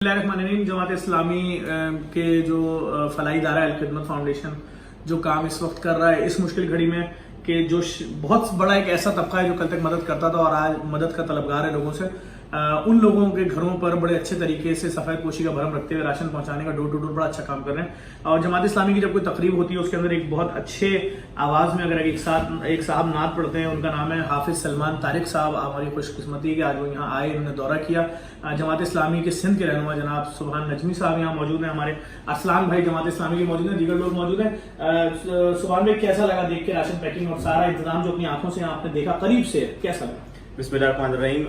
बिस्मिल्लाहिर्रहमानिर्रहीम। जमात इस्लामी के जो फलाई इदारा अल खिदमत फाउंडेशन जो काम इस वक्त कर रहा है इस मुश्किल घड़ी में कि जो बहुत बड़ा एक ऐसा तबका है जो कल तक मदद करता था और आज मदद का तलबगार है लोगों से, उन लोगों के घरों पर बड़े अच्छे तरीके से सफ़ेद पोशी का भरम रखते हुए राशन पहुंचाने का डोर टू डोर बड़ा अच्छा काम कर रहे हैं। और जमात इस्लामी की जब कोई तकरीब होती है उसके अंदर एक बहुत अच्छे आवाज़ में अगर एक साहब नात पढ़ते हैं, उनका नाम है हाफिज सलमान तारिक साहब। हमारी खुशकिस्मती कि आज वो यहाँ आए, इन्होंने दौरा किया। जमात इस्लामी के सिंध के रहनुमा जनाब सुबहान नजमी साहब यहाँ मौजूद हैं, हमारे अरसलान भाई जमात इस्लामी के मौजूद हैं, दीगर लोग मौजूद हैं। सुबहान भाई, कैसा लगा देख के राशन पैकिंग और सारा इंतजाम जो अपनी आंखों से आपने देखा करीब से, कैसा लगा? बिस्मिल्लाहिर्रहमानिर्रहीम।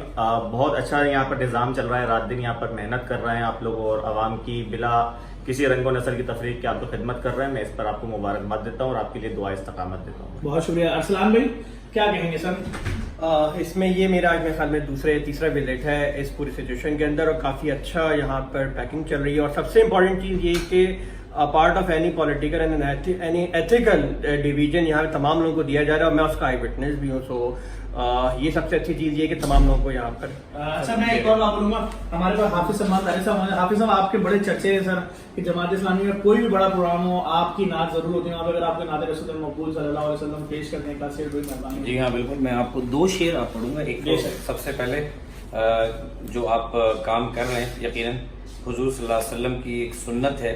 बहुत अच्छा यहाँ पर निज़ाम चल रहा है, रात दिन यहाँ पर मेहनत कर रहे हैं आप लोग और आवाम की बिला किसी रंगो नस्ल की तफरीक की आप लोग खिदमत कर रहे हैं। मैं इस पर आपको मुबारकबाद देता हूँ और आपके लिए दुआ इस्तकामत देता हूँ। बहुत शुक्रिया। अरसलान भाई क्या कहेंगे सर? इसमें ये मेरा आज मेरे ख्याल में तीसरा विजिट है इस पूरी सिचुएशन के अंदर और काफ़ी अच्छा यहाँ पर पैकिंग चल रही है। और सबसे इम्पोर्टेंट चीज़ ये कि part of any political and any ethical division यहाँ पे तमाम लोगों को दिया जा रहा है और मैं उसका आई विटनेस भी हूँ। सो ये सबसे अच्छी चीज़ ये कि तमाम लोगों को यहाँ पर अच्छा, मैं एक और बात बोलूंगा। हमारे पास हाफिज सलमान तारिक साहब हैं। हाफिज साहब, आपके बड़े चर्चे हैं सर कि जमात इस्लामी में कोई भी बड़ा प्रोग्राम हो आपकी नात जरूर होती है वहाँ पे। अगर आपके नात रसूल मकबूल सल्लल्लाहु अलैहि वसल्लम पेश करने का शेर कोई मेहरबानी। जी हाँ, बिल्कुल। मैं आपको दो शेर आप पढ़ूंगा। एक तो सबसे पहले जो आप काम कर रहे हैं, यकीनन हुजूर सल्लल्लाहु अलैहि वसल्लम की एक सुन्नत है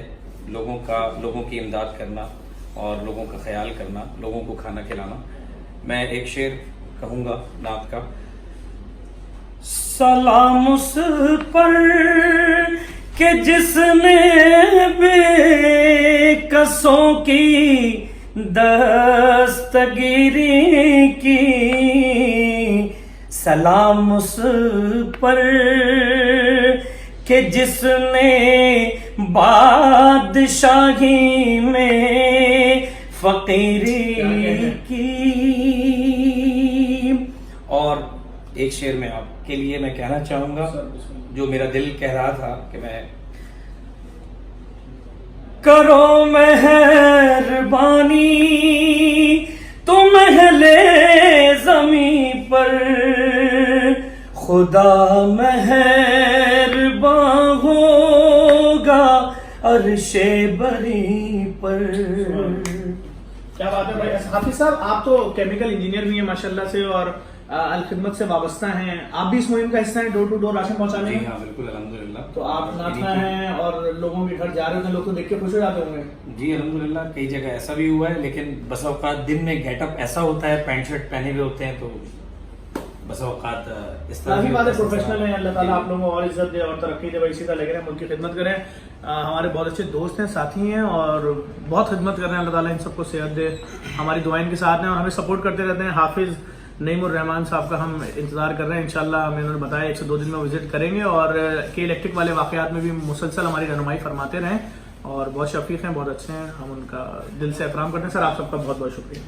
लोगों की इमदाद करना और लोगों का ख्याल करना, लोगों को खाना खिलाना। मैं एक शेर कहूँगा नात का। सलाम उस पर कि जिसने बेकसों की दस्तगीरी की, सलाम उस पर कि जिसने बादशाही में फकीरी की। और एक शेर में आपके लिए मैं कहना चाहूंगा जो मेरा दिल कह रहा था कि मैं करो मेहरबानी तुम अहले ज़मीं पर, खुदा मेहरबान होगा अर्शे बरी पर। क्या बात है भाई। हाफिज साहब, आप तो केमिकल इंजीनियर भी हैं माशाल्लाह से और अल खिदमत से वाबस्ता हैं। आप भी इस मुहिम का हिस्सा हैं डोर टू डोर राशन पहुंचाने में? हाँ बिल्कुल, अल्हम्दुलिल्लाह। तो आप नाता हैं और लोगों के घर जा रहे होते हैं, लोग तो देख के खुश हो जाते होंगे। जी अल्हम्दुलिल्लाह, कई जगह ऐसा भी हुआ है, लेकिन बस औकात दिन में गेटअप ऐसा होता है, पैंट शर्ट पहने हुए होते हैं, तो बस औकात इस तरह की बात है। प्रोफेशनल है, अल्लाह ताला आप लोगों को और इज्जत दे और तरक्की दे, इसी तरह लगे रहें, मुल्क की खिदमत करें। हमारे बहुत अच्छे दोस्त हैं, साथी हैं और बहुत खिदमत कर रहे हैं। अल्लाह ताला इन सबको सेहत दे, हमारी दुआएं इनके साथ हैं और हमें सपोर्ट करते रहते हैं। हाफिज नईमुर रहमान साहब का हम इंतजार कर रहे हैं, इंशाल्लाह हमें उन्होंने बताया 1 से 2 दिन में विजिट करेंगे और के इलेक्ट्रिक वाले वाकयात में भी मुसलसल हमारी रहनुमाई फरमाते रहें और बहुत शफीक हैं, बहुत अच्छे हैं, हम उनका दिल से एहतराम करते हैं। सर, आप सबका बहुत बहुत शुक्रिया।